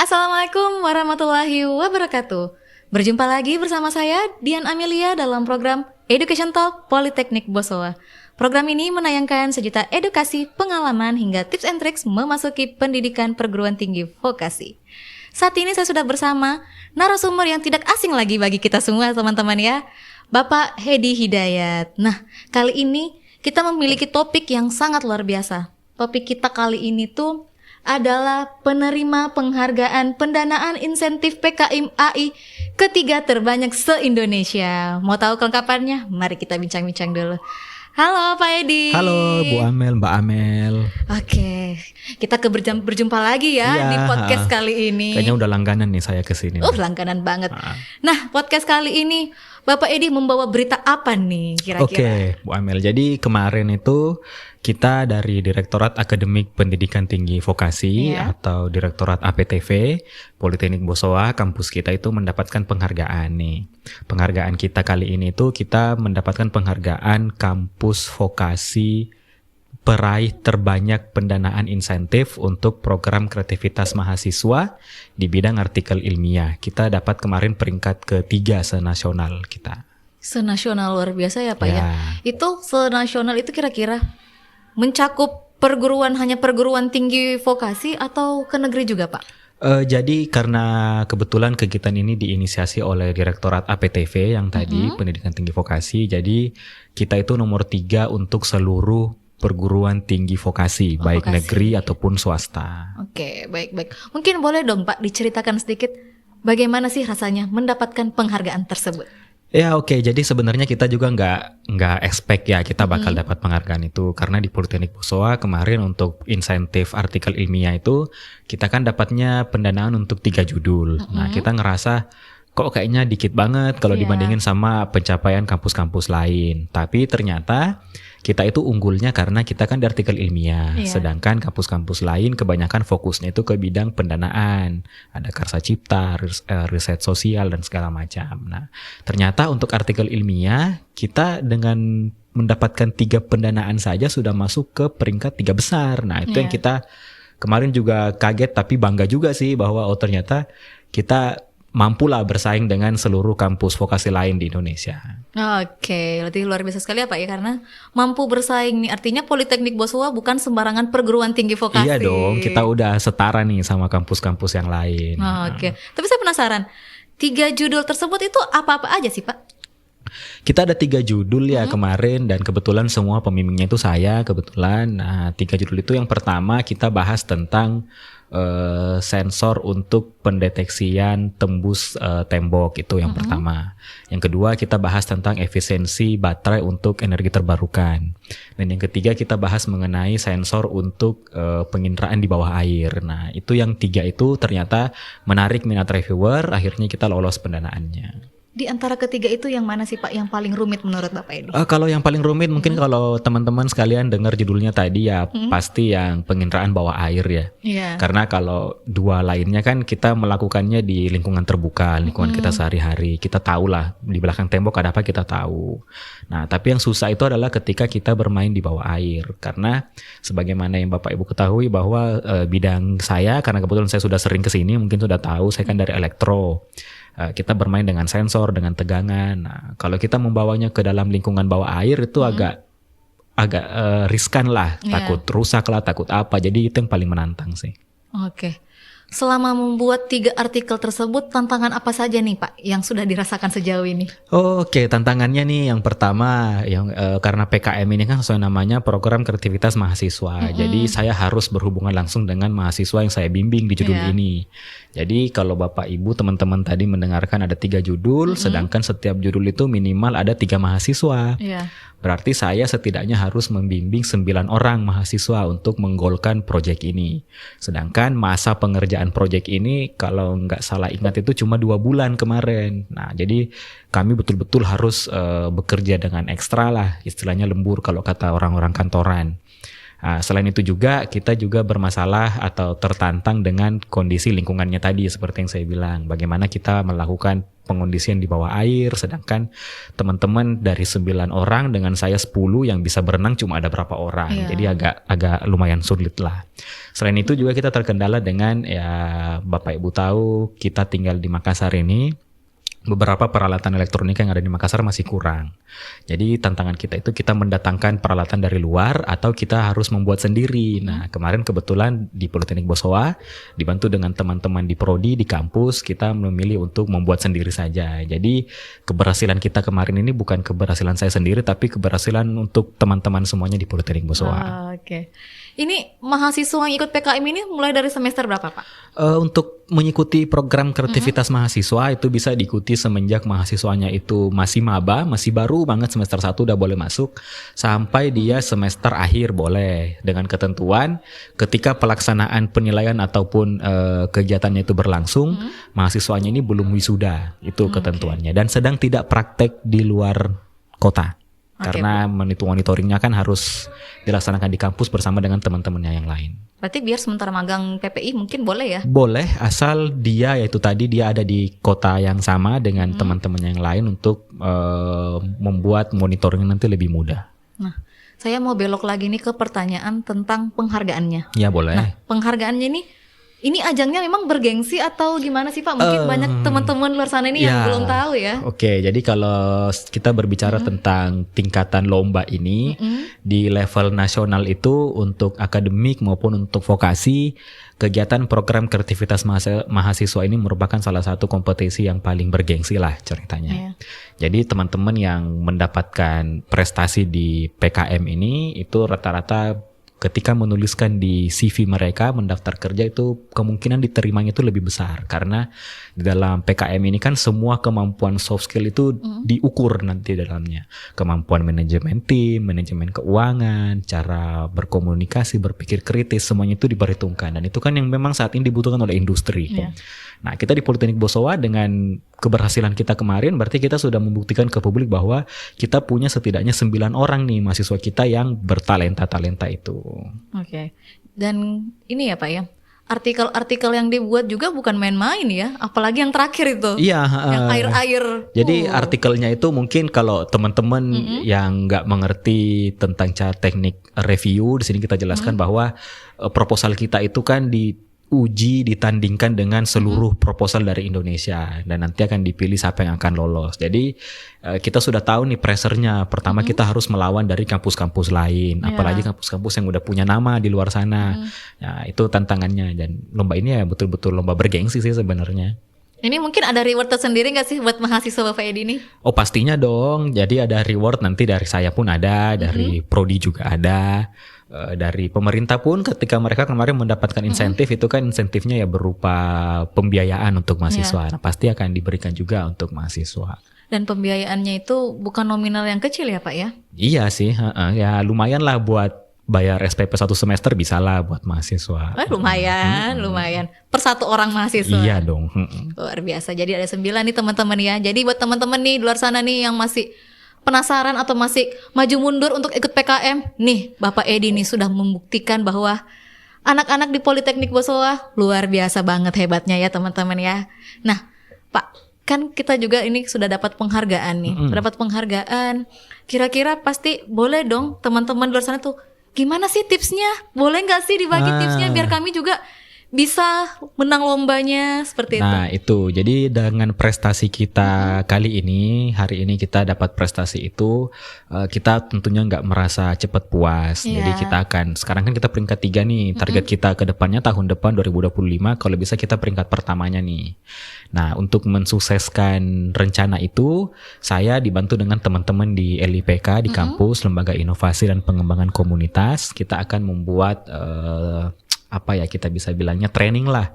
Assalamualaikum warahmatullahi wabarakatuh. Berjumpa lagi bersama saya Dian Amelia dalam program Education Talk Politeknik Bosowa. Program ini menayangkan sejuta edukasi, pengalaman hingga tips and tricks memasuki pendidikan perguruan tinggi vokasi. Saat ini saya sudah bersama narasumber yang tidak asing lagi bagi kita semua teman-teman ya, Bapak Hedi Hidayat. Nah, kali ini kita memiliki topik yang sangat luar biasa. Topik kita kali ini tuh adalah penerima penghargaan pendanaan insentif PKIM AI ketiga terbanyak se-Indonesia. Mau tahu kelengkapannya? Mari kita bincang-bincang dulu. Halo Pak Edi. Halo Bu Amel, Mbak Amel. Oke, kita berjumpa lagi ya di podcast kali ini. Kayaknya udah langganan nih saya kesini. Langganan banget. Nah, podcast kali ini Bapak Edi membawa berita apa nih kira-kira? Oke, Bu Amel. Jadi kemarin itu kita dari Direktorat Akademik Pendidikan Tinggi Vokasi atau Direktorat APTV Politeknik Bosowa kampus kita itu mendapatkan penghargaan nih. Penghargaan kita kali ini tuh kita mendapatkan penghargaan kampus vokasi peraih terbanyak pendanaan insentif untuk program kreativitas mahasiswa di bidang artikel ilmiah. Kita dapat kemarin peringkat ketiga senasional kita. Senasional luar biasa ya Pak ya. Itu senasional itu kira-kira mencakup hanya perguruan tinggi vokasi atau ke negeri juga Pak? Jadi karena kebetulan kegiatan ini diinisiasi oleh Direktorat APTV yang tadi Pendidikan Tinggi Vokasi, jadi kita itu nomor 3 untuk seluruh perguruan tinggi vokasi, baik negeri ataupun swasta. Oke, baik. Mungkin boleh dong Pak diceritakan sedikit bagaimana sih rasanya mendapatkan penghargaan tersebut? Ya oke, jadi sebenarnya kita juga nggak expect ya kita bakal dapat penghargaan itu, karena di Politeknik Bosowa kemarin untuk insentif artikel ilmiah itu kita kan dapatnya pendanaan untuk 3 judul. Nah kita ngerasa kok kayaknya dikit banget kalau dibandingin sama pencapaian kampus-kampus lain. Tapi ternyata kita itu unggulnya karena kita kan di artikel ilmiah, sedangkan kampus-kampus lain kebanyakan fokusnya itu ke bidang pendanaan, ada karsa cipta, riset sosial dan segala macam. Nah, ternyata untuk artikel ilmiah kita dengan mendapatkan 3 pendanaan saja sudah masuk ke peringkat 3 besar. Nah, itu yang kita kemarin juga kaget tapi bangga juga sih bahwa ternyata kita mampulah bersaing dengan seluruh kampus vokasi lain di Indonesia. Oke, berarti luar biasa sekali ya Pak ya, karena mampu bersaing nih, artinya Politeknik Bosowa bukan sembarangan perguruan tinggi vokasi. Iya dong, kita udah setara nih sama kampus-kampus yang lain. Oke, tapi saya penasaran, 3 judul tersebut itu apa-apa aja sih Pak? Kita ada 3 judul ya kemarin, dan kebetulan semua pembimbingnya itu saya kebetulan. Nah, 3 judul itu yang pertama kita bahas tentang sensor untuk pendeteksian tembus tembok, itu yang pertama. Yang kedua kita bahas tentang efisiensi baterai untuk energi terbarukan. Dan yang ketiga kita bahas mengenai sensor untuk penginderaan di bawah air. Nah itu yang 3 itu ternyata menarik minat reviewer, akhirnya kita lolos pendanaannya. Di antara ketiga itu yang mana sih Pak yang paling rumit menurut Bapak Edi? Kalau yang paling rumit mungkin kalau teman-teman sekalian dengar judulnya tadi ya pasti yang penginderaan bawah air ya. Karena kalau 2 lainnya kan kita melakukannya di lingkungan terbuka, lingkungan kita sehari-hari. Kita tahu lah di belakang tembok ada apa, kita tahu. Nah tapi yang susah itu adalah ketika kita bermain di bawah air. Karena sebagaimana yang Bapak Ibu ketahui bahwa bidang saya, karena kebetulan saya sudah sering kesini, mungkin sudah tahu saya kan dari elektro. Kita bermain dengan sensor, dengan tegangan. Nah, kalau kita membawanya ke dalam lingkungan bawah air itu agak riskan lah, takut rusak lah, takut apa. Jadi itu yang paling menantang sih. Oke. Selama membuat 3 artikel tersebut, tantangan apa saja nih Pak yang sudah dirasakan sejauh ini? Oke, tantangannya nih yang pertama, karena PKM ini kan sesuai namanya program kreativitas mahasiswa. Jadi saya harus berhubungan langsung dengan mahasiswa yang saya bimbing di judul ini. Jadi kalau Bapak Ibu teman-teman tadi mendengarkan ada 3 judul, sedangkan setiap judul itu minimal ada 3 mahasiswa. Berarti saya setidaknya harus membimbing 9 orang mahasiswa untuk menggolkan proyek ini. Sedangkan masa pengerjaan proyek ini kalau nggak salah ingat itu cuma 2 bulan kemarin. Nah jadi kami betul-betul harus bekerja dengan ekstra lah, istilahnya lembur kalau kata orang-orang kantoran. Selain itu juga kita juga bermasalah atau tertantang dengan kondisi lingkungannya tadi seperti yang saya bilang. Bagaimana kita melakukan pengondisian di bawah air, sedangkan teman-teman dari 9 orang dengan saya 10 yang bisa berenang cuma ada berapa orang. Iya. Jadi agak lumayan sulit lah. Selain itu juga kita terkendala dengan ya Bapak Ibu tahu kita tinggal di Makassar ini. Beberapa peralatan elektronik yang ada di Makassar masih kurang. Jadi tantangan kita itu kita mendatangkan peralatan dari luar atau kita harus membuat sendiri. Nah kemarin kebetulan di Politeknik Bosowa dibantu dengan teman-teman di Prodi di kampus kita memilih untuk membuat sendiri saja. Jadi keberhasilan kita kemarin ini bukan keberhasilan saya sendiri tapi keberhasilan untuk teman-teman semuanya di Politeknik Bosowa. Oke. Ini mahasiswa yang ikut PKM ini mulai dari semester berapa, Pak? Untuk mengikuti program kreativitas mahasiswa itu bisa diikuti semenjak mahasiswanya itu masih maba, masih baru banget semester 1 udah boleh masuk sampai dia semester akhir boleh, dengan ketentuan ketika pelaksanaan penilaian ataupun kegiatannya itu berlangsung mahasiswanya ini belum wisuda, itu ketentuannya, dan sedang tidak praktek di luar kota. Karena monitoringnya kan harus dilaksanakan di kampus bersama dengan teman-temannya yang lain. Berarti biar sementara magang PPI mungkin boleh ya? Boleh, asal dia yaitu tadi dia ada di kota yang sama dengan teman-temannya yang lain untuk membuat monitoringnya nanti lebih mudah. Nah, saya mau belok lagi nih ke pertanyaan tentang penghargaannya. Ya boleh. Nah, penghargaannya ini ajangnya memang bergengsi atau gimana sih Pak? Mungkin banyak teman-teman luar sana ini yang belum tahu ya. Oke, jadi kalau kita berbicara tentang tingkatan lomba ini di level nasional itu untuk akademik maupun untuk vokasi, kegiatan program kreativitas mahasiswa ini merupakan salah satu kompetisi yang paling bergengsi lah ceritanya. Jadi teman-teman yang mendapatkan prestasi di PKM ini itu rata-rata ketika menuliskan di CV mereka mendaftar kerja itu kemungkinan diterimanya itu lebih besar karena di dalam PKM ini kan semua kemampuan soft skill itu diukur nanti dalamnya, kemampuan manajemen tim, manajemen keuangan, cara berkomunikasi, berpikir kritis, semuanya itu diperhitungkan dan itu kan yang memang saat ini dibutuhkan oleh industri. Nah kita di Politeknik Bosowa dengan keberhasilan kita kemarin berarti kita sudah membuktikan ke publik bahwa kita punya setidaknya 9 orang nih mahasiswa kita yang bertalenta-talenta itu. Oke. Dan ini ya Pak ya, artikel-artikel yang dibuat juga bukan main-main ya, apalagi yang terakhir itu. Iya. Yang air-air. Jadi artikelnya itu mungkin kalau teman-teman yang nggak mengerti tentang cara teknik review, di sini kita jelaskan bahwa proposal kita itu kan diuji, ditandingkan dengan seluruh proposal dari Indonesia dan nanti akan dipilih siapa yang akan lolos. Jadi kita sudah tahu nih pressure-nya. Pertama kita harus melawan dari kampus-kampus lain, apalagi kampus-kampus yang udah punya nama di luar sana. Nah, itu tantangannya dan lomba ini ya betul-betul lomba bergengsi sih sebenarnya. Ini mungkin ada reward tersendiri nggak sih buat mahasiswa Bapak Edi ini? Oh pastinya dong. Jadi ada reward nanti dari saya pun ada, dari Prodi juga ada. Dari pemerintah pun ketika mereka kemarin mendapatkan insentif itu kan insentifnya ya berupa pembiayaan untuk mahasiswa. Nah, pasti akan diberikan juga untuk mahasiswa. Dan pembiayaannya itu bukan nominal yang kecil ya Pak ya? Iya sih, ya lumayan lah buat bayar SPP 1 semester bisa lah buat mahasiswa. Lumayan. Per satu orang mahasiswa. Iya dong. Luar biasa. Jadi ada 9 nih teman-teman ya. Jadi buat teman-teman nih di luar sana nih yang masih penasaran atau masih maju mundur untuk ikut PKM, nih Bapak Edi nih sudah membuktikan bahwa anak-anak di Politeknik Bosowa luar biasa banget hebatnya ya teman-teman ya. Nah Pak, kan kita juga ini sudah dapat penghargaan nih, dapat penghargaan. Kira-kira pasti boleh dong teman-teman di luar sana tuh, gimana sih tipsnya? Boleh nggak sih dibagi tipsnya biar kami juga bisa menang lombanya seperti itu. Nah itu, jadi dengan prestasi kita kali ini, hari ini kita dapat prestasi itu, kita tentunya nggak merasa cepat puas. Jadi kita akan, sekarang kan kita peringkat 3 nih, target kita ke depannya tahun depan 2025, kalau bisa kita peringkat pertamanya nih. Nah untuk mensukseskan rencana itu, saya dibantu dengan teman-teman di LIPK, di kampus, Lembaga Inovasi dan Pengembangan Komunitas, kita akan membuat apa ya kita bisa bilangnya training lah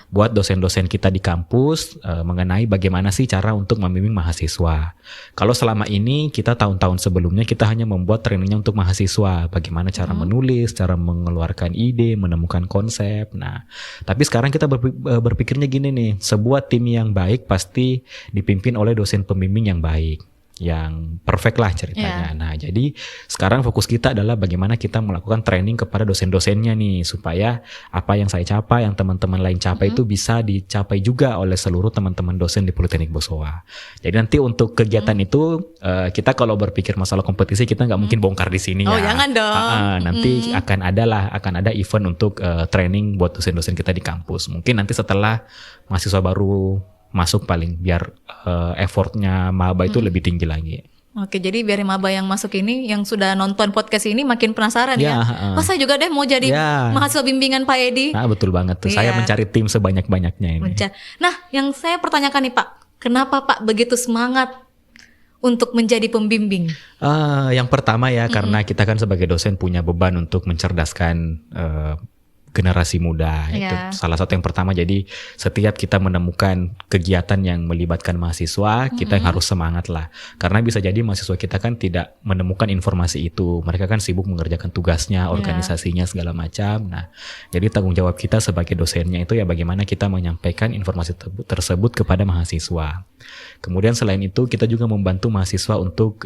buat dosen-dosen kita di kampus mengenai bagaimana sih cara untuk membimbing mahasiswa. Kalau selama ini kita tahun-tahun sebelumnya kita hanya membuat trainingnya untuk mahasiswa, bagaimana cara menulis, cara mengeluarkan ide, menemukan konsep. Nah, tapi sekarang kita berpikirnya gini nih, sebuah tim yang baik pasti dipimpin oleh dosen pembimbing yang baik. yang perfect lah ceritanya. Nah, jadi sekarang fokus kita adalah bagaimana kita melakukan training kepada dosen-dosennya nih supaya apa yang saya capai, yang teman-teman lain capai itu bisa dicapai juga oleh seluruh teman-teman dosen di Politeknik Bosowa. Jadi nanti untuk kegiatan itu kita kalau berpikir masalah kompetisi kita nggak mungkin bongkar di sini ya. Oh, jangan dong. Nanti akan ada event untuk training buat dosen-dosen kita di kampus. Mungkin nanti setelah mahasiswa baru masuk paling biar effortnya maba itu lebih tinggi lagi. Oke, jadi biar maba yang masuk ini, yang sudah nonton podcast ini makin penasaran ya. Oh, saya juga deh mau jadi mahasiswa bimbingan Pak Edi. Nah, betul banget tuh. Saya mencari tim sebanyak-banyaknya ini. Nah, yang saya pertanyakan nih Pak, kenapa Pak begitu semangat untuk menjadi pembimbing? Yang pertama ya, karena kita kan sebagai dosen punya beban untuk mencerdaskan generasi muda. Itu salah satu yang pertama. Jadi setiap kita menemukan kegiatan yang melibatkan mahasiswa, kita harus semangat lah. Karena bisa jadi mahasiswa kita kan tidak menemukan informasi itu. Mereka kan sibuk mengerjakan tugasnya, organisasinya segala macam. Nah, jadi tanggung jawab kita sebagai dosennya itu ya bagaimana kita menyampaikan informasi tersebut kepada mahasiswa. Kemudian selain itu kita juga membantu mahasiswa untuk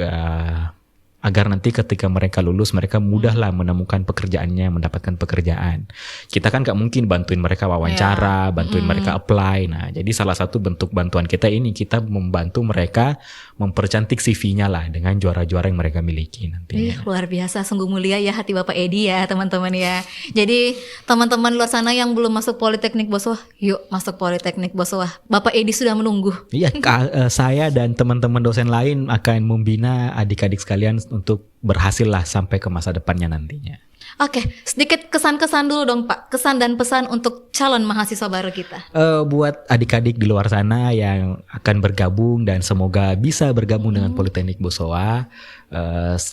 agar nanti ketika mereka lulus mereka mudahlah menemukan pekerjaannya, mendapatkan pekerjaan. Kita kan gak mungkin bantuin mereka wawancara, bantuin mereka apply. Nah, jadi salah satu bentuk bantuan kita ini kita membantu mereka mempercantik CV-nya lah dengan juara-juara yang mereka miliki nantinya. Luar biasa, sungguh mulia ya hati Bapak Edi ya teman-teman ya. Jadi teman-teman luar sana yang belum masuk Politeknik Bosowa, yuk masuk Politeknik Bosowa. Bapak Edi sudah menunggu. Iya, saya dan teman-teman dosen lain akan membina adik-adik sekalian untuk berhasil lah sampai ke masa depannya nantinya. Oke, sedikit kesan-kesan dulu dong Pak. Kesan dan pesan untuk calon mahasiswa baru kita. Buat adik-adik di luar sana yang akan bergabung dan semoga bisa bergabung dengan Politeknik Bosowa,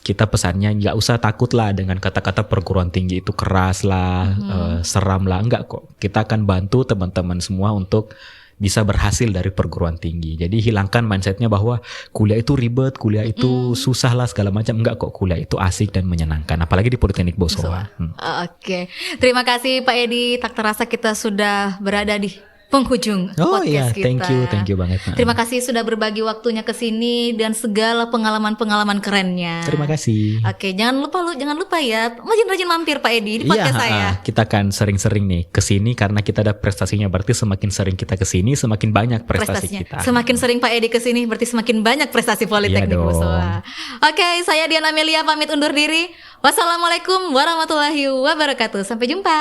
kita pesannya nggak usah takut lah dengan kata-kata perguruan tinggi itu keras lah, seram lah. Enggak kok. Kita akan bantu teman-teman semua untuk bisa berhasil dari perguruan tinggi. Jadi hilangkan mindsetnya bahwa kuliah itu ribet, kuliah itu susah lah segala macam. Enggak kok, kuliah itu asik dan menyenangkan. Apalagi di Politeknik Bosowa. Oke, terima kasih Pak Edi. Tak terasa kita sudah berada di penghujung podcast kita. Thank you banget. Terima kasih sudah berbagi waktunya ke sini dan segala pengalaman-pengalaman kerennya. Terima kasih. Oke, jangan lupa ya, rajin-rajin mampir Pak Edi di podcast saya. Kita akan sering-sering nih ke sini karena kita ada prestasinya, berarti semakin sering kita ke sini semakin banyak prestasi kita. Semakin sering Pak Edi ke sini berarti semakin banyak prestasi Politeknik Bosowa. Oke, saya Dian Amelia pamit undur diri. Wassalamualaikum warahmatullahi wabarakatuh. Sampai jumpa.